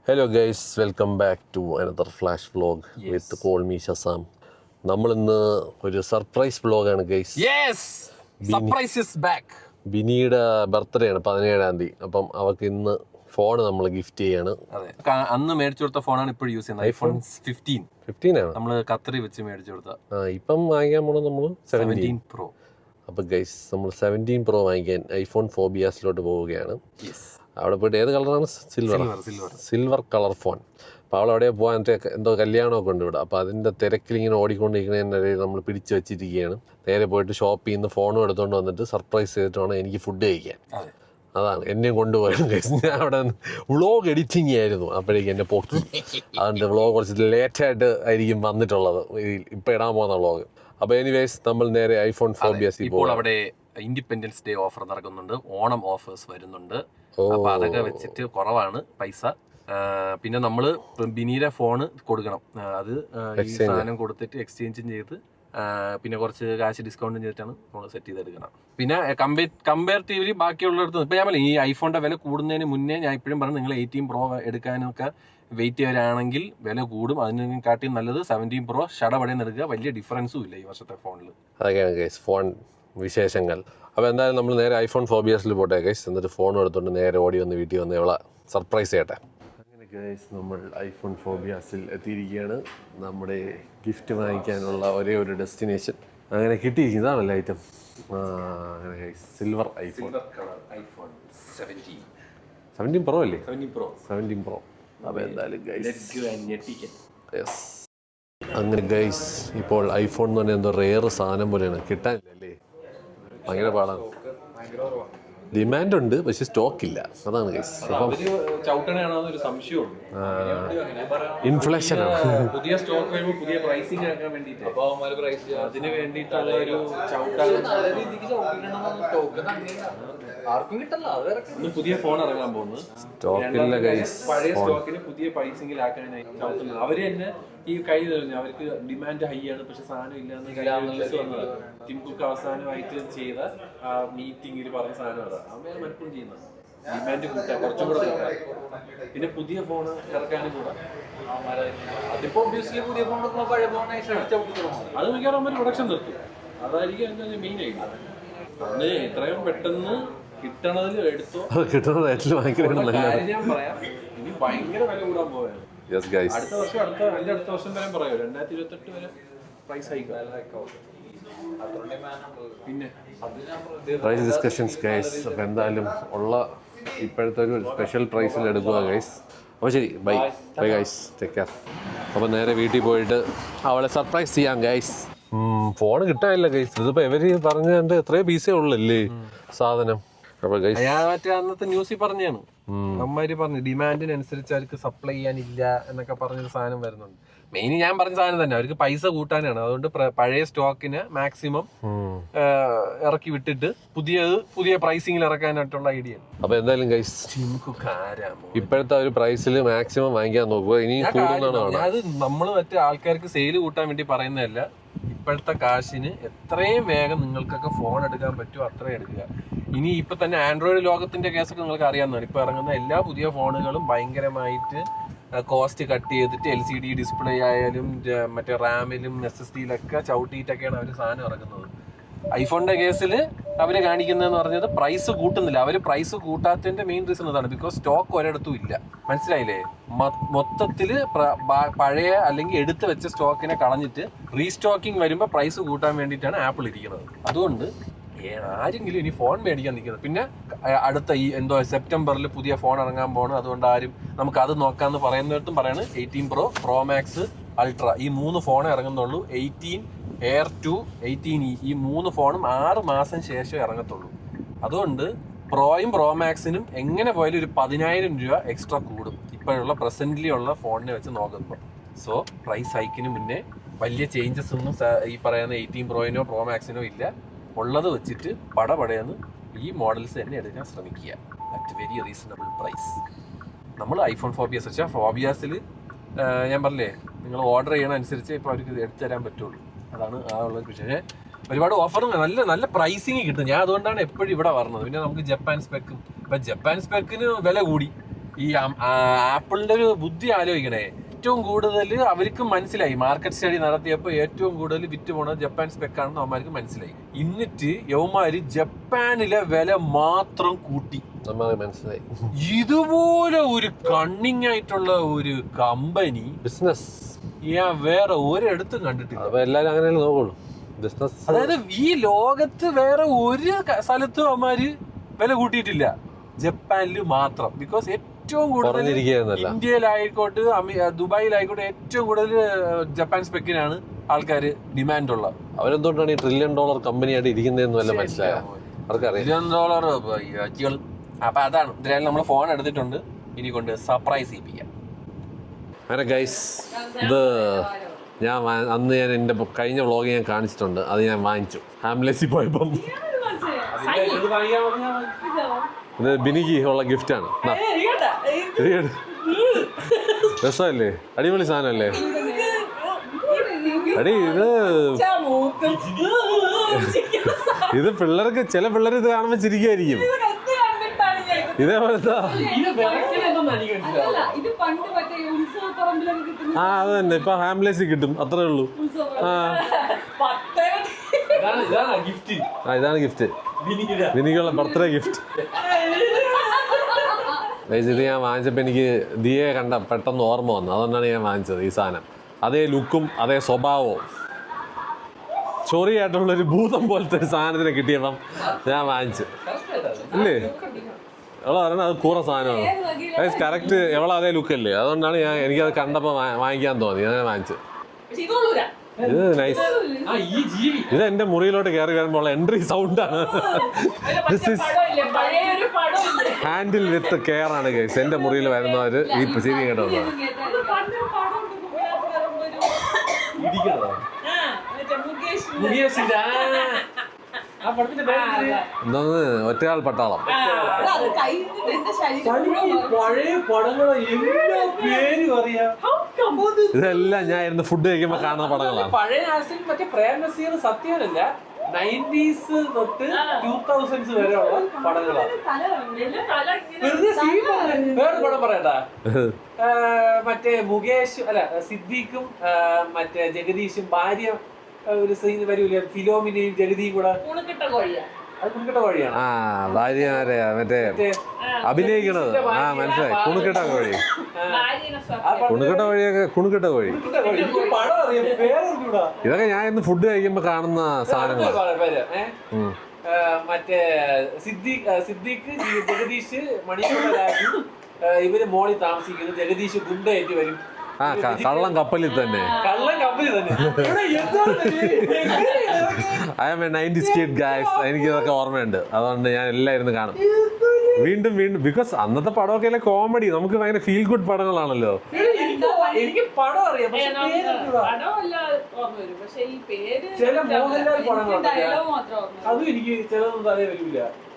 Hello guys, welcome back to another flash vlog with call me Shazam. നമ്മളിന്ന് ഒരു surprise വ്ലോഗാണ് guys. ബിനിയുടെ birthday ആണ് 17-ാം തീയതി. അപ്പം അവർക്ക് ഇന്ന് ഫോൺ നമ്മൾ ഗിഫ്റ്റ് ചെയ്യാണ്. അന്ന് മേടിച്ചു കൊടുത്ത ഫോണാണ് ഇപ്പോഴും യൂസ് ചെയ്യുന്നത്. ഐഫോൺ 15 ആണ് നമ്മൾ ഖത്തറിൽ വെച്ച് മേടിച്ചു കൊടുത്ത. ഇപ്പം വാങ്ങിക്കാൻ പോണത് നമ്മൾ 17 Pro. അപ്പം ഗൈസ്, നമ്മൾ 17 Pro വാങ്ങിക്കാൻ ഐഫോൺ ഫോബിയാസിലോട്ട് പോവുകയാണ്. അവിടെ പോയിട്ട് ഏത് കളറാണ്? Silver colour phone. അപ്പോൾ അവിടെ പോകാൻ എന്തോ കല്യാണമൊക്കെ ഉണ്ട് ഇവിടെ. അപ്പോൾ അതിൻ്റെ തിരക്കിൽ ഇങ്ങനെ ഓടിക്കൊണ്ടിരിക്കുന്നതിനിടയിൽ നമ്മൾ പിടിച്ചു വെച്ചിരിക്കുകയാണ്. നേരെ പോയിട്ട് ഷോപ്പിൽ നിന്ന് ഫോണും എടുത്തുകൊണ്ട് വന്നിട്ട് സർപ്രൈസ് ചെയ്തിട്ട് വേണം എനിക്ക് ഫുഡ് കഴിക്കാൻ. അതാണ് എന്നെയും കൊണ്ടുപോയത്. ഞാൻ അവിടെ വ്ളോഗ് എഡിറ്റിംഗ് ആയിരുന്നു അപ്പോഴേക്കും എന്നെ പോക്കി. അതുകൊണ്ട് വ്ളോഗ് കുറച്ച് ലേറ്റായിട്ട് ആയിരിക്കും വന്നിട്ടുള്ളത്, ഇപ്പം ഇടാൻ പോകുന്ന വ്ളോഗ്. അപ്പോൾ എനിവേസ് നമ്മൾ നേരെ ഐഫോൺ ഫോബിയാസ്. ഇപ്പോൾ അവിടെ ഇൻഡിപെൻഡൻസ് ഡേ ഓഫർ നടക്കുന്നുണ്ട്, ഓണം ഓഫേഴ്സ് വരുന്നുണ്ട്. അപ്പൊ അതൊക്കെ വെച്ചിട്ട് കുറവാണ് പൈസ. പിന്നെ നമ്മള് ബിനിയുടെ ഫോണ് കൊടുക്കണം. അത് ഈ സാധനം കൊടുത്തിട്ട് എക്സ്ചേഞ്ചും ചെയ്ത് പിന്നെ കുറച്ച് കാശ് ഡിസ്കൗണ്ടും ചെയ്തിട്ടാണ് നമ്മൾ സെറ്റ് ചെയ്തെടുക്കണം. പിന്നെ കമ്പാരിറ്റീവ്ലി ബാക്കിയുള്ളിടത്ത് ഇപ്പൊ ഞാൻ ഈ ഐഫോണിന്റെ വില കൂടുന്നതിന് മുന്നേ ഞാൻ ഇപ്പോഴും പറഞ്ഞു, നിങ്ങൾ 18 Pro എടുക്കാനൊക്കെ വെയിറ്റ് ചെയ്യരാണെങ്കിൽ വില കൂടും. അതിനെ കാട്ടി നല്ലത് 17 Pro ഷടപടയെന്ന് എടുക്കുക. വലിയ ഡിഫറൻസും ഇല്ല ഈ വർഷത്തെ ഫോണിൽ. അതൊക്കെയാണ് ഗൈസ് ഫോൺ വിശേഷങ്ങൾ. അപ്പോൾ എന്തായാലും നമ്മൾ നേരെ ഐഫോൺ ഫോബിയാസിൽ പോട്ടെ ഗൈസ്. എന്നിട്ട് ഫോൺ എടുത്തുകൊണ്ട് നേരെ ഓടി വന്ന് വീട്ടിൽ വന്ന് ഇവളെ സർപ്രൈസ് ചെയ്യട്ടെ. അങ്ങനെ ഗൈസ്, നമ്മൾ ഐഫോൺ ഫോബിയാസിൽ എത്തിയിരിക്കുകയാണ്. നമ്മുടെ ഗിഫ്റ്റ് വാങ്ങിക്കാനുള്ള ഒരേ ഒരു ഡെസ്റ്റിനേഷൻ അങ്ങനെ കിട്ടിയിരിക്കുന്നതാണല്ലോ ഐറ്റം. അങ്ങനെ ഗൈസ്, സിൽവർ ഐഫോൺ 17 Pro അല്ലേ? 17 Pro. അപ്പോൾ എന്തായാലും ഗൈസ്, യെസ്. അങ്ങനെ ഗൈസ്, ഇപ്പോൾ ഐഫോൺ എന്ന് പറഞ്ഞാൽ എന്തോ റെയർ സാധനം പോലെയാണ്, കിട്ടാനില്ലല്ലേ? ഭയങ്കര പാടാണ്. ഡിമാൻഡ് ഉണ്ട്, പക്ഷെ സ്റ്റോക്ക് ഇല്ല. അതാണ് ഗൈസ്. ഇൻഫ്ലേഷൻ ആണ്. പുതിയ സ്റ്റോക്ക് വരുമ്പോൾ പുതിയ പ്രൈസിംഗ് ആക്കാൻ വേണ്ടിയിട്ട് അതിന് വേണ്ടിയിട്ടുള്ള ഒരു പുതിയ ഫോൺ ഇറങ്ങാൻ പോകുന്നു. പഴയ സ്റ്റോക്കിന് പുതിയ പ്രൈസിംഗിലാക്കാനായി അവര് തന്നെ ഈ കഴിഞ്ഞ അവർക്ക് ഡിമാൻഡ് ഹൈ ആണ്, പക്ഷെ സാധനം ഇല്ലാന്ന് ടിം കുക്ക് അവസാനമായിട്ട് ചെയ്ത മീറ്റിംഗിൽ പറഞ്ഞ സാധനം അതാണ് മനഃപൂർവ്വം ചെയ്യുന്നത്. ഡിമാൻഡ് കൂട്ടാൻ കുറച്ചും കൂടെ കൂട്ടാൻ, പിന്നെ പുതിയ ഫോൺ ഇറക്കാനും കൂടെ. അതിപ്പോ ഒബ്വിയസ്ലി പുതിയ ഫോൺ പഴയ ഫോണായിട്ട് അത് മിക്കവാറും അവർ പ്രൊഡക്ഷൻ നിർത്തും. അതായിരിക്കും അതിന്റെ മെയിൻ ആയിട്ട്. അന്ന് എത്രയും പെട്ടെന്ന് കിട്ടണതിൽ എടുത്തോ. ഞാൻ പറയാം, ഇനി ഭയങ്കര വില കൂടാൻ പോവുകയാണ്. അടുത്ത വർഷം വരെ പറയോ 2028 വരെ പ്രൈസ് ഹൈക്കും. പിന്നെ പ്രൈസ് ഡിസ്കഷൻസ് ഗൈസ്. അപ്പോൾ എന്തായാലും ഉള്ള ഇപ്പോഴത്തെ ഒരു സ്പെഷ്യൽ പ്രൈസിൽ എടുക്കുക ഗൈസ്. അപ്പോൾ ശരി, ബൈ ഗൈസ്, ടേക്ക് കെയർ. അപ്പോൾ നേരെ വീട്ടിൽ പോയിട്ട് അവളെ സർപ്രൈസ് ചെയ്യാം ഗൈസ്. ഫോൺ കിട്ടാനില്ല ഗൈസ്. ഇതിപ്പോൾ ഇവര് പറഞ്ഞുകൊണ്ട് എത്രയോ പീസേ ഉള്ളല്ലേ സാധനം. അപ്പോൾ ഗൈസ്, ഞാൻ മറ്റേ അന്നത്തെ ന്യൂസിൽ പറഞ്ഞാണ്, അമ്മമാര് പറഞ്ഞു ഡിമാൻഡിനനുസരിച്ച് അവർക്ക് സപ്ലൈ ചെയ്യാനില്ല എന്നൊക്കെ പറഞ്ഞൊരു സാധനം വരുന്നുണ്ട്. മെയിൻ ഞാൻ പറഞ്ഞ സാധനം തന്നെ, അവർക്ക് പൈസ കൂട്ടാനാണ്. അതുകൊണ്ട് പഴയ സ്റ്റോക്കിന് മാക്സിമം ഇറക്കി വിട്ടിട്ട് പുതിയ പ്രൈസിംഗിൽ ഇറക്കാനായിട്ടുള്ള ഐഡിയ. അപ്പൊ എന്തായാലും ഗൈസ്, ഇപ്പോഴത്തെ ഒരു പ്രൈസിൽ മാക്സിമം വാങ്ങിക്കാൻ നോക്കുക. ഇനി അത് നമ്മൾ മറ്റേ ആൾക്കാർക്ക് സെയിൽ കൂട്ടാൻ വേണ്ടി പറയുന്നതല്ല. ഇപ്പോഴത്തെ കാശിന് എത്രയും വേഗം നിങ്ങൾക്കൊക്കെ ഫോൺ എടുക്കാൻ പറ്റുമോ അത്രയും എടുക്കുക. ഇനി ഇപ്പൊ തന്നെ ആൻഡ്രോയിഡ് ലോകത്തിന്റെ കേസൊക്കെ നിങ്ങൾക്ക് അറിയാവുന്നതാണ്. ഇപ്പൊ ഇറങ്ങുന്ന എല്ലാ പുതിയ ഫോണുകളും ഭയങ്കരമായിട്ട് കോസ്റ്റ് കട്ട് ചെയ്തിട്ട് LCD ഡിസ്പ്ലേ ആയാലും മറ്റേ റാമിലും SSD-യിലൊക്കെ ചവിട്ടിയിട്ടൊക്കെയാണ് അവർ സാധനം ഇറക്കുന്നത്. ഐഫോണിന്റെ കേസിൽ അവര് കാണിക്കുന്നതെന്ന് പറഞ്ഞത് പ്രൈസ് കൂട്ടുന്നില്ല. അവര് പ്രൈസ് കൂട്ടാത്തതിന്റെ മെയിൻ റീസൺ അതാണ്, ബിക്കോസ് സ്റ്റോക്ക് ഒരിടത്തും ഇല്ല. മനസ്സിലായില്ലേ? മൊത്തത്തില് പഴയ അല്ലെങ്കിൽ എടുത്തു വെച്ച സ്റ്റോക്കിനെ കളഞ്ഞിട്ട് റീസ്റ്റോക്കിംഗ് വരുമ്പോൾ പ്രൈസ് കൂട്ടാൻ വേണ്ടിയിട്ടാണ് ആപ്പിൾ ഇരിക്കുന്നത്. അതുകൊണ്ട് ആരെങ്കിലും ഇനി ഫോൺ മേടിക്കാൻ നിൽക്കുന്നത്. പിന്നെ അടുത്ത ഈ സെപ്റ്റംബറിൽ പുതിയ ഫോൺ ഇറങ്ങാൻ പോകണം, അതുകൊണ്ട് ആരും നമുക്ക് അത് നോക്കാമെന്ന് പറയുന്നിടത്തും പറയാണ് 18 Pro, Pro Max, Ultra ഈ 3 ഫോണേ ഇറങ്ങുന്നുള്ളൂ. 18 Air 2, 18e ഈ 3 ഫോണും 6 മാസം ശേഷം ഇറങ്ങത്തുള്ളൂ. അതുകൊണ്ട് പ്രോയും Pro Maxനും എങ്ങനെ പോയാലും ഒരു 10,000 രൂപ എക്സ്ട്രാ കൂടും ഇപ്പോഴുള്ള പ്രസന്റ്ലി ഉള്ള ഫോണിനെ വെച്ച് നോക്കുമ്പോൾ. സോ പ്രൈസ് ഹൈക്കിന് മുന്നേ വലിയ ചേഞ്ചസ് ഒന്നും ഈ പറയുന്ന 18 Proനോ Pro Maxനോ ഇല്ല. ഉള്ളത് വെച്ചിട്ട് പടപടയെന്ന് ഈ മോഡൽസ് തന്നെ എടുക്കാൻ ശ്രമിക്കുക അറ്റ് വെരി റീസണബിൾ പ്രൈസ്. നമ്മൾ ഐഫോൺ ഫോബിയാസ് വെച്ചാൽ ഫോബിയാസിൽ ഞാൻ പറഞ്ഞില്ലേ, നിങ്ങൾ ഓർഡർ ചെയ്യണ അനുസരിച്ച് ഇപ്പോൾ അവർക്ക് എടുത്തു തരാൻ പറ്റുള്ളൂ. അതാണ് ആ ഉള്ള വിഷയം. ഒരുപാട് ഓഫറും നല്ല പ്രൈസിങ് കിട്ടും. ഞാൻ അതുകൊണ്ടാണ് എപ്പോഴും ഇവിടെ പറഞ്ഞത്. പിന്നെ നമുക്ക് ജപ്പാൻ സ്പെക്കും, ഇപ്പം ജപ്പാൻ സ്പെക്കിന് വില കൂടി. ഈ ആപ്പിളിന്റെ ഒരു ബുദ്ധി ആലോചിക്കണേ. ഏറ്റവും കൂടുതൽ അവർക്ക് മനസ്സിലായി, മാർക്കറ്റ് സ്റ്റഡി നടത്തിയപ്പോൾ ഏറ്റവും കൂടുതൽ വിറ്റ് പോണത് ജപ്പാൻ സ്പെക്ക് ആണെന്ന് അവന്മാർക്ക് മനസ്സിലായി. എന്നിട്ട് യവന്മാര് ജപ്പാനിലെ വില മാത്രം കൂട്ടി. മനസ്സിലായി. ഇതുപോലെ ഒരു കണ്ണിങ് ആയിട്ടുള്ള ഒരു കമ്പനി ബിസിനസ് ഞാൻ വേറെ ഒരിടത്തും കണ്ടിട്ടില്ല. എല്ലാരും അങ്ങനെ നോക്കുള്ളൂ ബിസിനസ്. അതായത് ഈ ലോകത്ത് വേറെ ഒരു സ്ഥലത്തും അവന്മാര് വില കൂട്ടിയിട്ടില്ല, ജപ്പാനിൽ മാത്രം. ബിക്കോസ് ഏറ്റവും കൂടുതൽ ഇന്ത്യയിലായിക്കോട്ടെ ദുബായിലായിക്കോട്ടെ ഏറ്റവും കൂടുതൽ ജപ്പാൻ സ്പെക്കിനാണ് ആൾക്കാര് ഡിമാൻഡ് ഉള്ളത്. അവരെന്തുകൊണ്ടാണ് ഈ $1 ട്രില്യൺ കമ്പനിയായിട്ട് ഇരിക്കുന്നതെന്ന് വല്ല മനസ്സിലായോ? $1 ട്രില്യൺ. അപ്പൊ അതാണ് ഇതിനായാലും നമ്മൾ ഫോൺ എടുത്തിട്ടുണ്ട്, ഇനി കൊണ്ട് സർപ്രൈസ് ചെയ്യിപ്പിക്കാം. അങ്ങനെ ഗൈസ്, ഇത് ഞാൻ അന്ന് ഞാൻ എൻ്റെ കഴിഞ്ഞ വ്ളോഗ് ഞാൻ കാണിച്ചിട്ടുണ്ട്. അത് ഞാൻ വാങ്ങിച്ചു ഹാംലെസ്സിൽ പോയപ്പം. ഇത് ബിനിക്ക് ഉള്ള ഗിഫ്റ്റാണ്. രസമല്ലേ? അടിപൊളി സാധനമല്ലേ? അടി ഇത് പിള്ളേർക്ക്, ചില പിള്ളേർ ഇത് കാണുമ്പോൾ ചിരിക്കുമായിരിക്കും. ഇതേപോലത്തെ അത് തന്നെ ഇപ്പൊ ഹാംലെസ്സി കിട്ടും, അത്രേ ഉള്ളൂ. ഇതാണ് ഗിഫ്റ്റ്, ബിനിക്കുള്ള ബർത്ത്ഡേ ഗിഫ്റ്റ്. ഇത് ഞാൻ വാങ്ങിച്ചപ്പോൾ എനിക്ക് ദിയെ കണ്ട പെട്ടെന്ന് ഓർമ്മ വന്നു, അതുകൊണ്ടാണ് ഞാൻ വാങ്ങിച്ചത് ഈ സാധനം. അതേ ലുക്കും അതേ സ്വഭാവവും ചൊറിയായിട്ടുള്ളൊരു ഭൂതം പോലത്തെ ഒരു സാധനത്തിനെ കിട്ടിയപ്പം ഞാൻ വാങ്ങിച്ചു. ഇല്ലേ എവളോ പറഞ്ഞാൽ അത് കൂറ സാധനമാണ് കറക്റ്റ്. എവളോ അതേ ലുക്കല്ലേ, അതുകൊണ്ടാണ് എനിക്കത് കണ്ടപ്പോൾ വാങ്ങിക്കാൻ തോന്നി, ഞാൻ വാങ്ങിച്ചത്. ഇത് നൈസ്. ഇത് എന്റെ മുറിയിലോട്ട് കയറി വരുമ്പോൾ എൻട്രി സൗണ്ടാണ്. ഹാൻഡിൽ വിത്ത് കെയർ ആണ് ഗൈസ്. എന്റെ മുറിയിൽ വരുന്നവര് ഈ ശരി കേട്ടോ. എന്തോന്ന് ഒറ്റയാൾ പട്ടാളം. ഇതെല്ലാം ഞാൻ ഇരുന്ന് ഫുഡ് കഴിക്കുമ്പോ കാണുന്ന പടങ്ങളാണ്. പഴയ മറ്റേ പ്രേം നസീർ സത്യമല്ല 90s തൊട്ട് 2000s വരെയുള്ള പടങ്ങളാണ്. വേറെ പടം പറയട്ടാ, മറ്റേ മുകേഷ് അല്ല സിദ്ദീഖും മറ്റേ ജഗദീഷും ഭാര്യ ഒരു സീൻ വരൂലേ, ഫിലോമിനെയും ജഗതിയും കൂടെ. ആ ഭാര്യമാരെ മറ്റേ അഭിനയിക്കണത്. ആ മനസ്സിലായി, കുണുക്കിട്ട കോഴി. കുണുക്കിട്ട കോഴിയൊക്കെ, കുണുക്കിട്ട കോഴി. ഇതൊക്കെ ഞാൻ ഇന്ന് ഫുഡ് കഴിക്കുമ്പോ കാണുന്ന സാധനങ്ങളാണ്. മറ്റേ സിദ്ദീഖ് ജഗദീഷ് മണിക്കൂർ ഇവര് മോളിൽ താമസിക്കുന്നു. ജഗദീഷ് ഗുണ്ടയായിട്ട് വരും. ആ കള്ളം കപ്പലിൽ തന്നെ. I am a 90s kid guys. എനിക്ക് ഇതൊക്കെ ഓർമ്മയുണ്ട്, അതുകൊണ്ട് ഞാൻ എല്ലായിരുന്നു കാണും വീണ്ടും വീണ്ടും. ബിക്കോസ് അന്നത്തെ പടമൊക്കെ അല്ലേ കോമഡി, നമുക്ക് ഭയങ്കര ഫീൽ ഗുഡ് പടങ്ങളാണല്ലോ. എനിക്ക് പടം അറിയാം,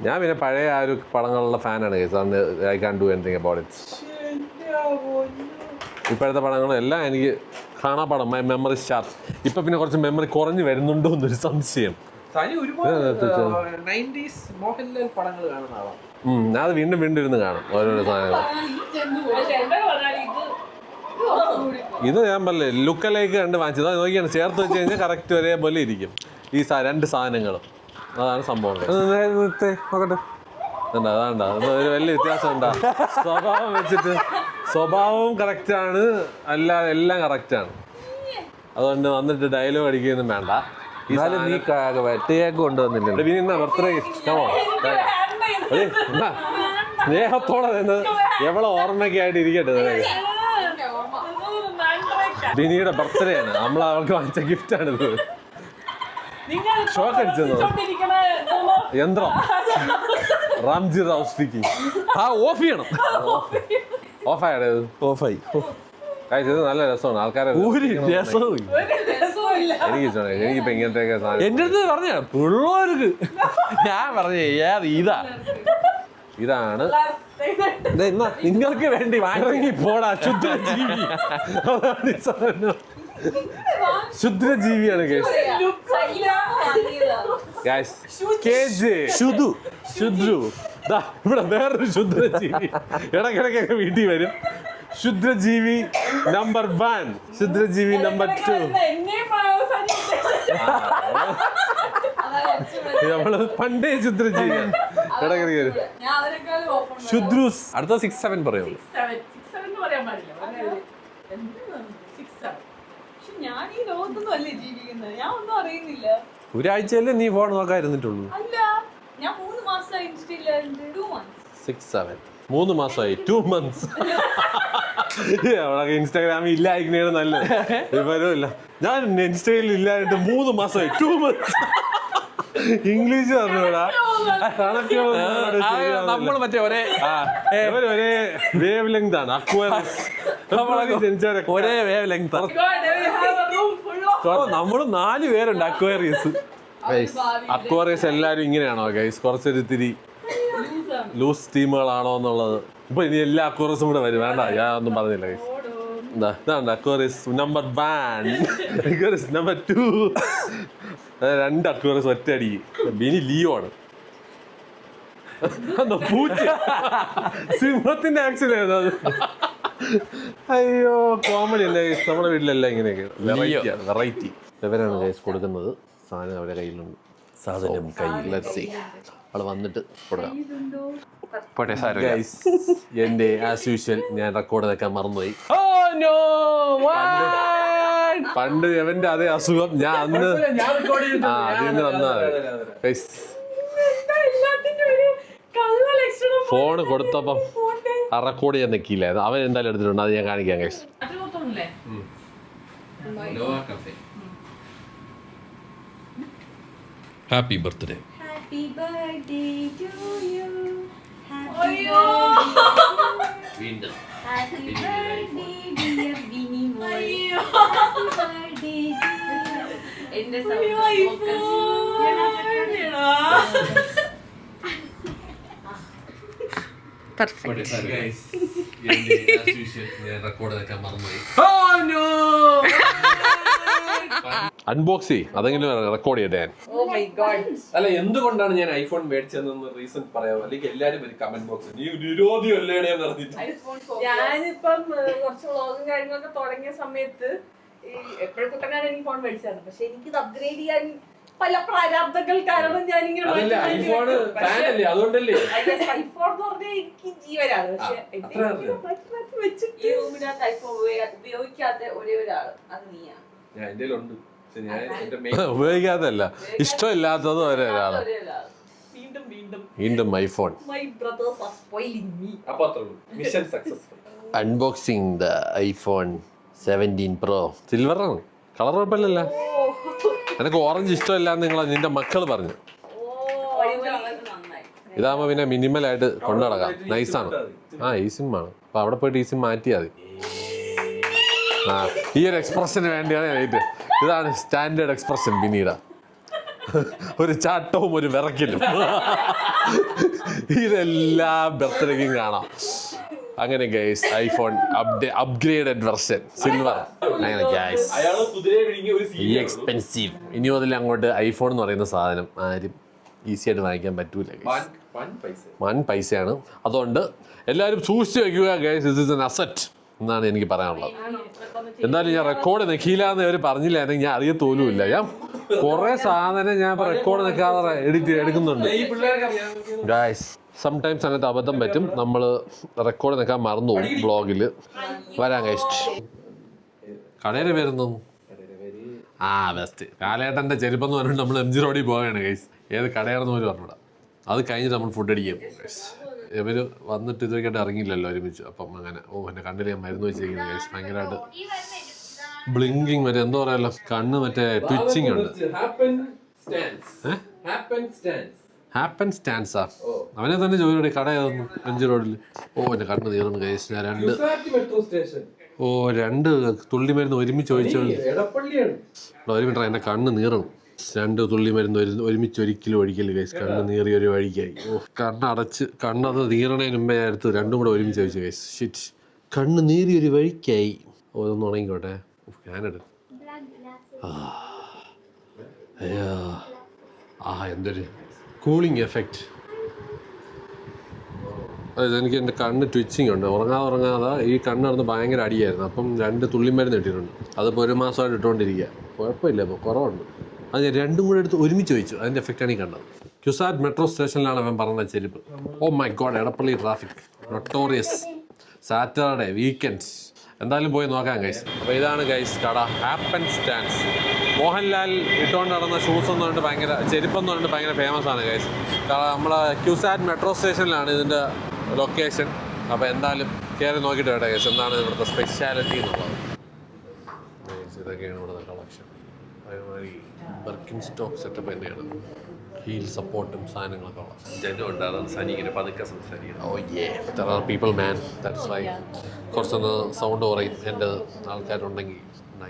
ഞാൻ പിന്നെ പഴയ ആ ഒരു പടങ്ങളുള്ള ഫാനാണ് ഗൈസ്. അതുകൊണ്ട് I can do anything about it. ഇപ്പോഴത്തെ പടങ്ങളും എല്ലാം എനിക്ക് കാണാപ്പാടം. My memory start. ഇപ്പൊ പിന്നെ കുറച്ച് മെമ്മറി കുറഞ്ഞു വരുന്നുണ്ടോ എന്നൊരു സംശയം. ഞാൻ അത് വീണ്ടും വീണ്ടും ഇരുന്ന് കാണും ഓരോരോ സാധനങ്ങൾ. ഇത് ഞാൻ പറഞ്ഞില്ലേ ലുക്കലേക്ക് കണ്ട് വാങ്ങിച്ചത്. അത് നോക്കിയാണ് ചേർത്ത് വെച്ച് കഴിഞ്ഞാൽ കറക്റ്റ് ഒരേപോലെ ഇരിക്കും ഈ രണ്ട് സാധനങ്ങളും. അതാണ് സംഭവം. നോക്കട്ടെ, അതാണ്ടാ ഒരു വലിയ വ്യത്യാസം ഉണ്ടാ. സ്വഭാവം വെച്ചിട്ട് സ്വഭാവവും കറക്റ്റാണ്, അല്ലാതെ എല്ലാം കറക്റ്റാണ്. അതുകൊണ്ട് വന്നിട്ട് ഡയലോഗ് അടിക്കുകയൊന്നും വേണ്ട. എന്നാലും നീ വെട്ടിയൊക്കെ കൊണ്ടുവന്നിട്ടുണ്ട്. പിന്നെ എന്നാ ബർത്ത്ഡേ ഗിഫ്റ്റ് സ്നേഹത്തോടെ നിന്ന് എവളെ ഓർമ്മയ്ക്കായിട്ട് ഇരിക്കട്ടെ. ബിനിയുടെ ബർത്ത്ഡേ ആണ്, നമ്മൾ അവൾക്ക് വാങ്ങിച്ച ഗിഫ്റ്റാണിത്. ഷോക്ക് അടിച്ചതോ യന്ത്രം റാംജി റാവ് സ്പീക്കിംഗ്. ആ ഓഫ് ചെയ്യണം. ഓഫായത് ഓഫായി. ഇത് നല്ല രസമാണ്. ആൾക്കാരെ എനിക്കിപ്പോ ഇങ്ങനത്തെയൊക്കെ സാധനം എന്റെ അടുത്ത് പറഞ്ഞ പിള്ളേർക്ക് ഞാൻ പറഞ്ഞേ ഇതാണ് നിങ്ങൾക്ക് വേണ്ടി വാങ്ങി പോടാ. ശുദ്രജീവി, ശുദ്രജീവിയാണ് ഇവിടെ വേറൊരു ശുദ്രജീവി ഇടയ്ക്കിടയ്ക്കൊക്കെ വീട്ടിൽ വരും. ശുദ്രജീവി നമ്പർ 1, ശുദ്രജീവി നമ്പർ 2. നമ്മള് പണ്ടേ ശുദ്രജീവിയാണ്. ഇടയ്ക്കിടയ്ക്ക് വരും. ശുദ്രൂസ്. അടുത്ത 6-7 പറയൂ. ഞാൻ ഈ ലോകത്തൊന്നും അല്ലേ ജീവിക്കുന്നത്, ഞാൻ ഒന്നും അറിയുന്നില്ല. ഒരാഴ്ചയല്ലേ നീ ഫോൺ നോക്കാതിരുന്നിട്ടുള്ളൂ? അല്ല, ഞാൻ 3 മാസമായി ഇൻസ്റ്റയിലായിരുന്നു. 2 months. 6-7 3 മാസമായി. 2 months. അവളൊക്കെ ഇൻസ്റ്റാഗ്രാമിൽ ഇല്ലായിരിക്കണേണ് നല്ലത്. ഇല്ല, ഞാൻ ഇൻസ്റ്റയിൽ ഇല്ലായിട്ട് 3 മാസമായി. 2 months. ഇംഗ്ലീഷ് പറഞ്ഞൂടാ. നമ്മൾ മറ്റേ ഒരേ വേവ് ലെങ്ത് ആണ്. ഒരേ വേവ് ലെങ്ത്. നമ്മള് 4 പേരുണ്ട് അക്വേറിയസ്. അക്വേറിയസ് എല്ലാരും ഇങ്ങനെയാണോ ഗൈസ്? കുറച്ചൊരിത്തിരി ലൂസ് ടീമുകളാണോ എന്നുള്ളത്. ഇപ്പൊ ഇനി എല്ലാ അക്വേറിയസും കൂടെ വരും. വേണ്ട, ഞാൻ ഒന്നും പറഞ്ഞില്ല ഗൈസ്. ഇതാണ് Aquarius number 1, Aquarius number 2. 2 Aquarius ഒറ്റയടി. ബിനി ലിയോ ആണ്. പൂച്ച സിംഹത്തിന്റെ ആക്ഷൻ ആയിരുന്നു അത്. അയ്യോ, കോമഡി അല്ലേ ഗൈസ്? നമ്മുടെ വീട്ടിലെല്ലാം ഇങ്ങനെയൊക്കെ വെറൈറ്റി. ഇവരാണ് ഗൈസ് കൊടുക്കുന്നത്. സാധനം അവരുടെ കയ്യിലുണ്ട്. സാധനം കയ്യിൽ. അവള് വന്നിട്ട് കൊടുക്കാം. എന്റെ ആസ് യൂഷ്വൽ ഞാൻ റെക്കോർഡ് വെക്കാൻ മറന്നുപോയി. പണ്ട് എവന്റെ അതേ അസുഖം ഞാൻ അന്ന് അതിന് വന്നാ ഫോണ് കൊടുത്തപ്പം ആ റെക്കോർഡ് ചെയ്യാൻ നിൽക്കില്ല. അവൻ എന്തായാലും എടുത്തിട്ടുണ്ട്. അത് ഞാൻ കാണിക്കാം guys. Happy birthday. Happy birthday to you. വീണ്ടും Happy birthday dear Bini boy. Happy birthday to you. എന്റെ അൺബോക്സ് ചെയ്യും. അതെങ്കിലും റെക്കോർഡ് ചെയ്യട്ടെ ഞാൻ. അല്ല, എന്തുകൊണ്ടാണ് ഞാൻ ഐഫോൺ മേടിച്ചതെന്ന് റീസൺ പറയാമോ? അല്ലെങ്കിൽ എല്ലാരും ഒരു കമന്റ് ബോക്സ് നീ നിരോധി അല്ലേടെ നടത്തിട്ട്. ഞാനിപ്പം കുറച്ച് വ്ളോഗും കാര്യങ്ങളൊക്കെ തുടങ്ങിയ സമയത്ത് എപ്പോഴും കുട്ടനാണ് എനിക്ക് ഫോൺ മേടിച്ചത്. പക്ഷെ എനിക്കിത് അപ്ഗ്രേഡ് ചെയ്യാൻ പല പ്രാരാബ്ദങ്ങൾ കാരണം ഞാനിങ്ങനെ ഐഫോൺ ഫാൻ അല്ലേ, അതുകൊണ്ടല്ലേ? ഐഫോൺ എന്ന് പറഞ്ഞാൽ എനിക്ക് ജീവനാണ്. പക്ഷെ ഈ റൂമിനകത്ത് ഐഫോൺ ഉപയോഗിക്കാത്ത ഒരേ ഒരാള് അത് നീയാണ്. ഞാൻ എന്റെ ഉണ്ട്. ഉപയോഗിക്കാത്തല്ല, ഇഷ്ടമില്ലാത്തതും ഒരേ ഒരാള്. വീണ്ടും iPhone. Unboxing the iPhone 17 Pro. സിൽവറാണ്, കളർ കുഴപ്പമില്ലല്ലോ. എനിക്ക് ഓറഞ്ച് ഇഷ്ടമില്ലാന്ന് നിന്റെ മക്കള് പറഞ്ഞു. ഇതാകുമ്പോ പിന്നെ മിനിമൽ ആയിട്ട് കൊണ്ടു നടക്കാം. നൈസാണ്. ഈ സിം ആണ്. അപ്പൊ അവിടെ പോയിട്ട് ഈ സിം മാറ്റിയാൽ മതി. ഈ ഒരു എക്സ്പ്രഷന് വേണ്ടിയാണ് ഞാൻ. ഇതാണ് സ്റ്റാൻഡേർഡ് എക്സ്പ്രഷൻ പിന്നീട്. ഒരു ചാട്ടവും ഒരു വിറക്കലും. ഇതെല്ലാം ബർത്ത്ഡേക്കും കാണാം. അങ്ങനെ guys, iPhone upgraded version silver. അങ്ങനെ ഗൈസ്, എക്സ്പെൻസീവ്. ഇനി മുതൽ അങ്ങോട്ട് ഐഫോൺ എന്ന് പറയുന്ന സാധനം ആരും ഈസി ആയിട്ട് വാങ്ങിക്കാൻ പറ്റൂല. വൻ പൈസയാണ്. അതുകൊണ്ട് എല്ലാവരും സൂക്ഷിച്ച് വെക്കുക guys. This is N asset എന്നാണ് എനിക്ക് പറയാനുള്ളത്. എന്തായാലും ഞാൻ റെക്കോർഡ് നിൽക്കില്ലാന്ന് അവർ പറഞ്ഞില്ലായിരുന്നെങ്കിൽ ഞാൻ അറിയത്തോലുമില്ല. ഞാൻ കുറെ സാധനം ഞാൻ റെക്കോർഡ് നിൽക്കാതെ എടുക്കുന്നുണ്ട് ഗൈസ്. സംടൈംസ് അങ്ങനത്തെ അബദ്ധം പറ്റും. നമ്മൾ റെക്കോർഡ് നിൽക്കാൻ മറന്നു പോകും ബ്ലോഗിൽ. വരാൻ ഗൈസ്റ്റ്. കടയുടെ പേരൊന്നു ബെസ്റ്റ് കാലേട്ടൻ്റെ ചെരുപ്പെന്ന് പറഞ്ഞിട്ട് നമ്മൾ MG റോഡിൽ പോവുകയാണ് ഗൈസ്. ഏത് കടയാണെന്ന് പോലും പറഞ്ഞൂടാ. അത് കഴിഞ്ഞിട്ട് നമ്മൾ ഫുഡ് അടിക്കും ഗൈസ്. ഇവര് വന്നിട്ട് ഇതൊക്കെയായിട്ട് ഇറങ്ങിയില്ലല്ലോ ഒരുമിച്ച്. അപ്പം അങ്ങനെ എൻ്റെ കണ്ണിൽ ഞാൻ മരുന്ന് വെച്ചിരിക്കുന്നത് ഗൈസ്. ഭയങ്കരമായിട്ട് ബ്ലിങ്കിങ് മറ്റേ എന്തോ പറയാലോ, കണ്ണ് മറ്റേ ട്വിച്ചിങ് ഉണ്ട്. ഹാപ്പൻ സ്റ്റാൻസാ. അവനെ തന്നെ ജോലിയുടെ കട ഏതൊന്നും MG റോഡിൽ. എൻ്റെ കണ്ണ് തീർന്നു ഗൈസ്. ഞാൻ 2 തുള്ളി മരുന്ന് ഒരുമിച്ച് ഒഴിച്ചോളൂ. ഒരു മിനിറ്റ്, എൻ്റെ കണ്ണ് നീറണം. 2 തുള്ളി മരുന്ന് ഒരുമിച്ച് ഒരിക്കലും ഗൈസ്. കണ്ണ് നീറിയ ഒരു വഴിക്കായി. കണ്ണടച്ച് കണ്ണത് നീറണതിന് മുമ്പേ ഞാൻ എടുത്ത് 2 കൂടെ ഒരുമിച്ച് ഒഴിച്ചു ഗൈസ്. ഷിറ്റ്, കണ്ണ് നീറിയൊരു വഴിക്കായി. ഒന്ന് ഉണങ്ങിക്കോട്ടെ. ഞാനെടുക്കും. അയ്യോ, എന്തൊരു കൂളിംഗ് എഫക്റ്റ്. അതായത് എനിക്ക് എൻ്റെ കണ്ണ് ട്വിച്ചിങ് ഉണ്ട്, ഉറങ്ങാതെ ഈ കണ്ണ് നടന്ന് ഭയങ്കര അടിയായിരുന്നു. അപ്പം 2 തുള്ളിമരുന്ന് ഇട്ടിട്ടുണ്ട്. അതിപ്പോൾ 1 മാസമായിട്ട് ഇട്ടുകൊണ്ടിരിക്കുക. കുഴപ്പമില്ല, ഇപ്പോൾ കുറവുണ്ട്. അത് ഞാൻ 2 കൂടെ എടുത്ത് ഒരുമിച്ച് വെച്ചു, അതിൻ്റെ എഫക്റ്റാണ് ഈ കണ്ടത്. ക്യുസാറ്റ് മെട്രോ സ്റ്റേഷനിലാണ് അവൻ പറഞ്ഞ ചെരുപ്പ്. Oh my God, Edappally traffic notorious Saturday weekends. എന്തായാലും പോയി നോക്കാം ഗൈസ്. അപ്പോൾ ഇതാണ് ഗൈസ് കട, ആപ്പൻ സ്റ്റാൻഡ്സ്. മോഹൻലാൽ ഇട്ടുകൊണ്ട് നടന്ന ഷൂസ് എന്ന് പറഞ്ഞിട്ട് ഭയങ്കര ചെരുപ്പെന്ന് പറഞ്ഞിട്ട് ഭയങ്കര ഫേമസ് ആണ് ഗൈസ്. നമ്മളെ ക്യുസാറ്റ് മെട്രോ സ്റ്റേഷനിലാണ് ഇതിൻ്റെ ലൊക്കേഷൻ. അപ്പോൾ എന്തായാലും കയറി നോക്കിയിട്ട് വേട്ടെ ഗൈസ് എന്താണ് ഇവിടുത്തെ സ്പെഷ്യാലിറ്റി എന്നുള്ളത്. ഇതൊക്കെയാണ് ഇവിടുത്തെ കളക്ഷൻ. അതേമാതിരി ബർക്കിൻ സ്റ്റോക്ക് സെറ്റപ്പ് തന്നെയാണ്. ഹീൽ സപ്പോർട്ടും സാധനങ്ങളൊക്കെ ഉള്ള ജനമുണ്ട്. അതാണ് സനിങ്ങനെ പതുക്കെ സംസാരിക്കുന്നത്. Oh yeah, there are people man, that's why കുറച്ചൊന്ന് സൗണ്ട് കുറയും എൻ്റെ ആൾക്കാരുണ്ടെങ്കിൽ.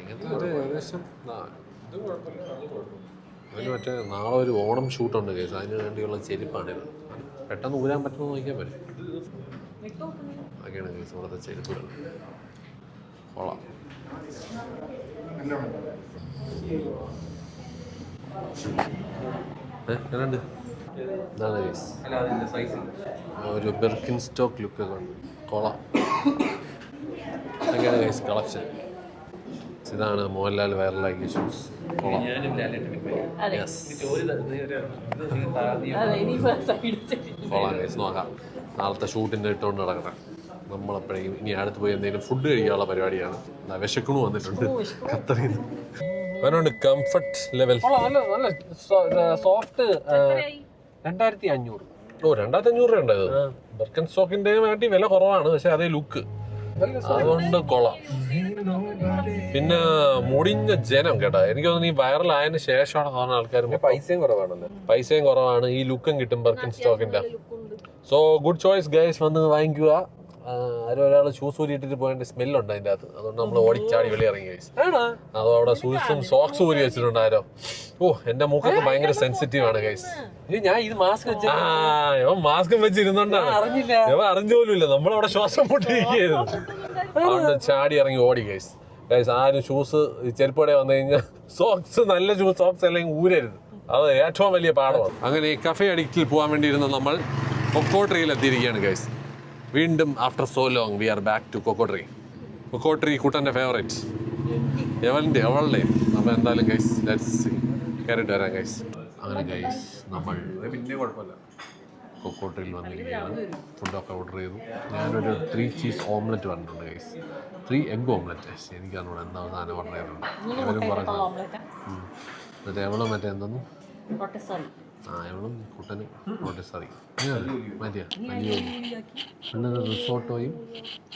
ഇങ്ങനത്തെ ഒരു ഏകദേശം അതിന് മറ്റേ നാളെ ഒരു ഓണം ഷൂട്ടുണ്ട് കേസ്, അതിന് വേണ്ടിയുള്ള ചെരുപ്പാണിത്. പെട്ടെന്ന് ഊരാൻ പറ്റുമെന്ന് നോക്കിയാൽ പറ്റും. അതൊക്കെയാണ് കേസ് ഇവിടുത്തെ ചെരുപ്പുകൾ. കൊള്ളാം. എന്നുണ്ട് ഇതാണ് കേസ് ഒരു ബെർക്കിൻ സ്റ്റോക്ക് ലുക്കൊക്കെ ഉണ്ട്. കൊള്ളാം. അതൊക്കെയാണ് കേസ് കളക്ഷൻ. ഇതാണ് മോഹൻലാൽ വൈറലാക്കിയ ഷൂസ്. കൊള്ളാം. കൊള്ളാം കേസ്. നോക്കാം, നാളത്തെ ഷൂട്ടിൻ്റെ ഇട്ടുകൊണ്ട് നടക്കട്ടെ. നമ്മളെപ്പോഴേക്കും ഇനി അടുത്ത് പോയി എന്തെങ്കിലും ഫുഡ് കഴിക്കാനുള്ള പരിപാടിയാണ്. വിശക്കണു വന്നിട്ടുണ്ട് ഖത്തറിൽ നിന്ന്. അവനുണ്ട് കംഫർട്ട് ലെവൽ നല്ല സോഫ്റ്റ് 2500. ഓ 2500 രൂപ ഉണ്ടായത്. ബർക്കൻ സ്റ്റോക്കിന്റെ വേണ്ടി വില കുറവാണ്, പക്ഷെ അതേ ലുക്ക്, അതുകൊണ്ട് കൊള്ളാം. പിന്നെ മുടിഞ്ഞ ജനം കേട്ടോ, എനിക്ക് തോന്നുന്നു ഈ വൈറലായതിനു ശേഷമാണ് തോന്നുന്ന ആൾക്കാർ പൈസയും കുറവാണ്, ഈ ലുക്കും കിട്ടും ബർക്കൻ സ്റ്റോക്കിന്റെ. സോ ഗുഡ് ചോയ്സ് ഗൈസ്, വന്ന് വാങ്ങിക്കുക. ആരും ഒരാൾ ഷൂസ് ഊരിയിട്ടിട്ട് പോയതിന്റെ സ്മെല്ലുണ്ട് അതിൻ്റെ അകത്ത്, അതുകൊണ്ട് നമ്മൾ ഓടിച്ചാടി വെളി ഇറങ്ങി ഗൈസ്. അതോ അവിടെ ഷൂസും സോക്സ് ഊരി വെച്ചിട്ടുണ്ട് ആരോ. ഓ എന്റെ മൂക്കൊക്കെ ഭയങ്കര സെൻസിറ്റീവ് ആണ് ഗൈസ്. ഞാൻ ഇത് മാസ്ക് മാസ്കും വെച്ചിരുന്നോണ്ടാണ് അറിഞ്ഞു പോലും ഇല്ല, നമ്മളവിടെ ശ്വാസം മുട്ടിയിരിക്കുകയായിരുന്നു. അതുകൊണ്ട് ചാടി ഇറങ്ങി ഓടി ഗൈസ്. ഗൈസ് ആരും ഷൂസ് ചെരുപ്പോടെ വന്നു കഴിഞ്ഞാൽ സോക്സ്, നല്ല സോക്സ് അല്ലെങ്കിൽ ഊരരുത്, അത് ഏറ്റവും വലിയ പാഠമാണ്. അങ്ങനെ ഈ കഫേ അഡിക്റ്റിൽ പോകാൻ വേണ്ടിയിരുന്ന നമ്മൾ കൊക്കോട്രിയിൽ എത്തിയിരിക്കുകയാണ് ഗൈസ്. വീണ്ടും after so long we are back to Cocotree. Cocotree കൂട്ടൻ്റെ ഫേവറേറ്റ്, അവളുടെ. അപ്പോൾ എന്തായാലും ഗൈസ് ലെറ്റ്സ് കയറിയിട്ട് വരാം ഗൈസ്. അങ്ങനെ ഗൈസ് നമ്മൾ പിന്നെ കുഴപ്പമില്ല കൊക്കോട്രിയിൽ വന്നിരിക്കുകയാണ്. ഫുഡൊക്കെ ഓർഡർ ചെയ്തു. ഞാനൊരു 3 ചീസ് ഓംലെറ്റ് പറഞ്ഞിട്ടുണ്ട് ഗൈസ്, 3 എഗ് ഓംലെറ്റ്. എനിക്കറിഞ്ഞൂടെ എന്താ സാധനം ഓർഡർ ചെയ്തിട്ടുണ്ട്. ഇവരും പറഞ്ഞു മറ്റേ എവളും മറ്റേ എന്തെന്നു എവളും കുട്ടനും റോട്ടിസറി മതിയാ വലിയ പിന്നെ റിസോട്ടോയും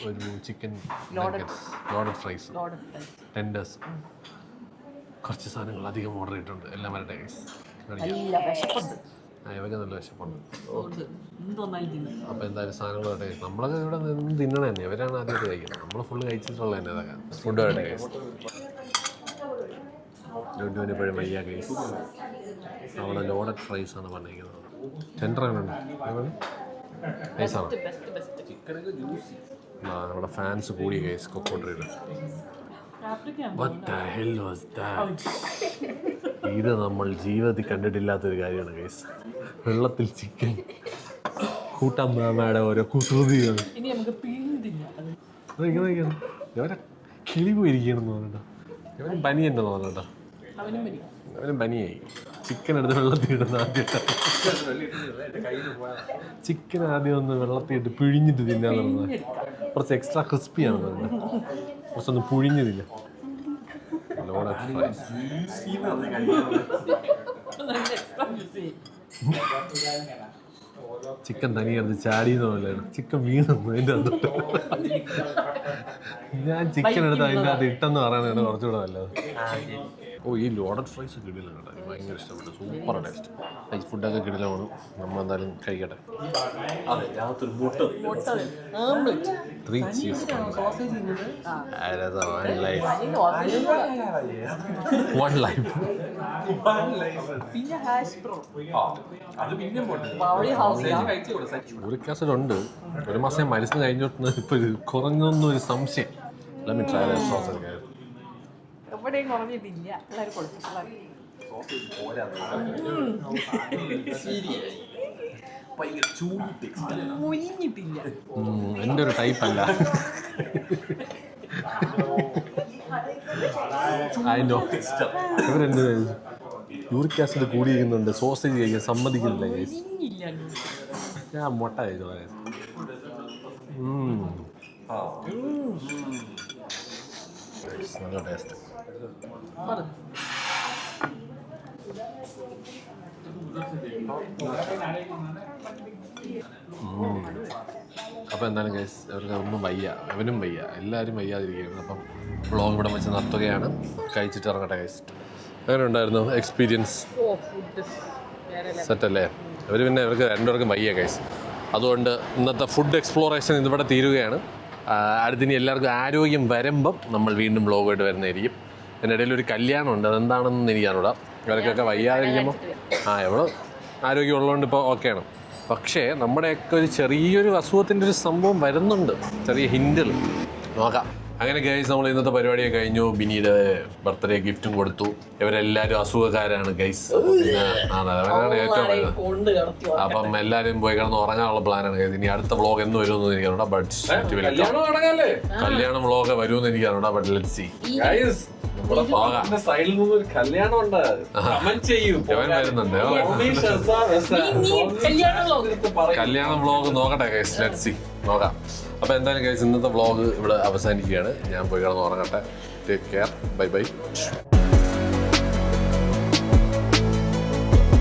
ഒരു ചിക്കൻ ലോഡഡ് ഫ്രൈസ് ടെൻഡേഴ്സ് കുറച്ച് സാധനങ്ങൾ അധികം ഓർഡർ ചെയ്തിട്ടുണ്ട്. എല്ലാം വരട്ടെ ഗൈസ്. ഇവർക്ക് നല്ല വിശപ്പുണ്ട്. അപ്പോൾ എന്തായാലും സാധനങ്ങൾ വരട്ടെ ഗൈസ്. നമ്മളൊക്കെ ഇവിടെ നിന്ന് തിന്നണ തന്നെ, ഇവരാണ് ആദ്യമായിട്ട് കഴിക്കുന്നത്. നമ്മൾ ഫുള്ള് കഴിച്ചിട്ടുള്ള തന്നെ ഇതൊക്കെ. ഫുഡ് വരട്ടെ ഗൈസ്. ഇപ്പോഴും വയ്യ ഗൈസ്. അവിടെ ലോഡഡ് ഫ്രൈസ് ആണ് പറഞ്ഞിരിക്കുന്നത്. ടെൻഡർ എങ്ങനെയുണ്ട് നൈസാണ്. നമ്മുടെ ഫാൻസ് കൂടി ഗൈസ് കൊക്കോട്രിയിൽ. ഇത് നമ്മൾ ജീവിതത്തിൽ കണ്ടിട്ടില്ലാത്തൊരു കാര്യമാണ് ഗൈസ്. വെള്ളത്തിൽ ചിക്കൻ കൂട്ടാൻ മാമയുടെ ഓരോ കുസൃതികൾ. ഇവരെ കിളി പോയിരിക്കണമെന്ന് പറഞ്ഞിട്ടോ, ഇവനും പനി തന്നെ തോന്നട്ടോ. അവനും പനിയായി. ചിക്കൻ എടുത്ത് വെള്ളത്തിൽ ഇടുന്ന ആദ്യമായിട്ടാണ്. ചിക്കൻ ആദ്യം ഒന്ന് വെള്ളത്തിൽ ഇട്ട് പിഴിഞ്ഞിട്ട് തിന്നാന്ന് പറഞ്ഞത്. കുറച്ച് എക്സ്ട്രാ ക്രിസ്പിയാണ് പറഞ്ഞത്, കുറച്ചൊന്ന് പുഴിഞ്ഞതില്ല. ചിക്കൻ തനിയെടുത്ത് ചാടിയെന്ന് പോലെയാണ്. ചിക്കൻ വീണെന്ന് അതിൻ്റെ അകത്തോട്ട്. ഞാൻ ചിക്കൻ എടുത്ത് അതിൻ്റെ അകത്ത് ഇട്ടെന്ന് പറയാനാണ് കുറച്ചുകൂടെ നല്ലത്. ഓ ഈ ലോഡഡ് ഫ്രൈസ് കിടില കേട്ടോ, ഭയങ്കര ഇഷ്ടപ്പെട്ടു. Super taste. ഈ ഫുഡൊക്കെ കിടിലമാണ്. നമ്മളെന്തായാലും കഴിക്കട്ടെ. 3 cheese one life. Uric acid ഉണ്ട്. 1 മാസം മരുന്ന് കഴിഞ്ഞോട്ട് ഇപ്പൊ കുറഞ്ഞൊന്നും ഒരു സംശയം. എവിടെയും കുറഞ്ഞിട്ടില്ല. എൻ്റെ ഒരു ടൈപ്പ് അല്ല. ഇവരെന്ത് യൂറിക് ആസിഡ് കൂടിയിരിക്കുന്നുണ്ട്, സോസേജ് കഴിക്കാൻ സമ്മതിക്കുന്നില്ല ഗൈസ്. ഞാൻ മുട്ട കഴിച്ചു നല്ല ടേസ്റ്റ്. അപ്പോൾ എന്തായാലും ഗൈസ് അവർക്ക് ഒന്നും വയ്യ, അവനും വയ്യ, എല്ലാവരും വയ്യാതിരിക്കുകയാണ്. അപ്പം വ്ളോഗ് ഇവിടെ വെച്ച് നിർത്തുകയാണ്. കഴിച്ചിട്ട് ഇറങ്ങട്ടെ ഗൈസ്. അങ്ങനെ ഉണ്ടായിരുന്നു എക്സ്പീരിയൻസ്? സെറ്റല്ലേ? അവർ പിന്നെ ഇവർക്ക് രണ്ടുപേർക്കും വയ്യ ഗൈസ്. അതുകൊണ്ട് ഇന്നത്തെ ഫുഡ് എക്സ്പ്ലോറേഷൻ ഇതിവിടെ തീരുകയാണ്. അടുത്തിനി എല്ലാവർക്കും ആരോഗ്യം വരുമ്പം നമ്മൾ വീണ്ടും വ്ളോഗായിട്ട് വരുന്നതായിരിക്കും. എൻ്റെ ഇടയിൽ ഒരു കല്യാണം ഉണ്ട്, അതെന്താണെന്ന് എനിക്കറിയില്ല. ഇവർക്കൊക്കെ വയ്യാതിരിക്കുമ്പോൾ എവിടെ ആരോഗ്യമുള്ളതുകൊണ്ട് ഇപ്പോൾ ഓക്കെയാണ്. പക്ഷേ നമ്മുടെയൊക്കെ ഒരു ചെറിയൊരു അസുഖത്തിൻ്റെ ഒരു സംഭവം വരുന്നുണ്ട്, ചെറിയ ഹിൻഡിൽ നോക്കാം. അങ്ങനെ ഗൈസ് നമ്മൾ ഇന്നത്തെ പരിപാടിയൊക്കെ കഴിഞ്ഞു. ബിനിയുടെ ബർത്ത്ഡേ ഗിഫ്റ്റും കൊടുത്തു. ഇവരെല്ലാവരും അസുഖക്കാരാണ് ഗൈസ്. അവരാണ് ഏറ്റവും വലുത്. അപ്പം എല്ലാവരും പോയി കിടന്ന് ഉറങ്ങാനുള്ള പ്ലാനാണ് ഗൈസ്. ഇനി അടുത്ത വ്ളോഗ് എന്ന് വരുമെന്ന് എനിക്കറിയാം. ബട്ട് കല്യാണം വ്ളോഗ് വരുമെന്ന് എനിക്കറിയാം. But let's see. സൈഡിൽ നിന്ന് ഒരു കല്യാണം ഉണ്ട്, വരുന്നുണ്ട്. കല്യാണം വ്ളോഗ് നോക്കട്ടെ ഗൈസ്, ലെറ്റ്സ് സീ, നോക്കാം. അപ്പോൾ എന്തായാലും ഗൈസ് ഇന്നത്തെ വ്ളോഗ് ഇവിടെ അവസാനിക്കുകയാണ്. ഞാൻ പോയി കിടന്ന് ഉറങ്ങട്ടെ. Take care, bye by.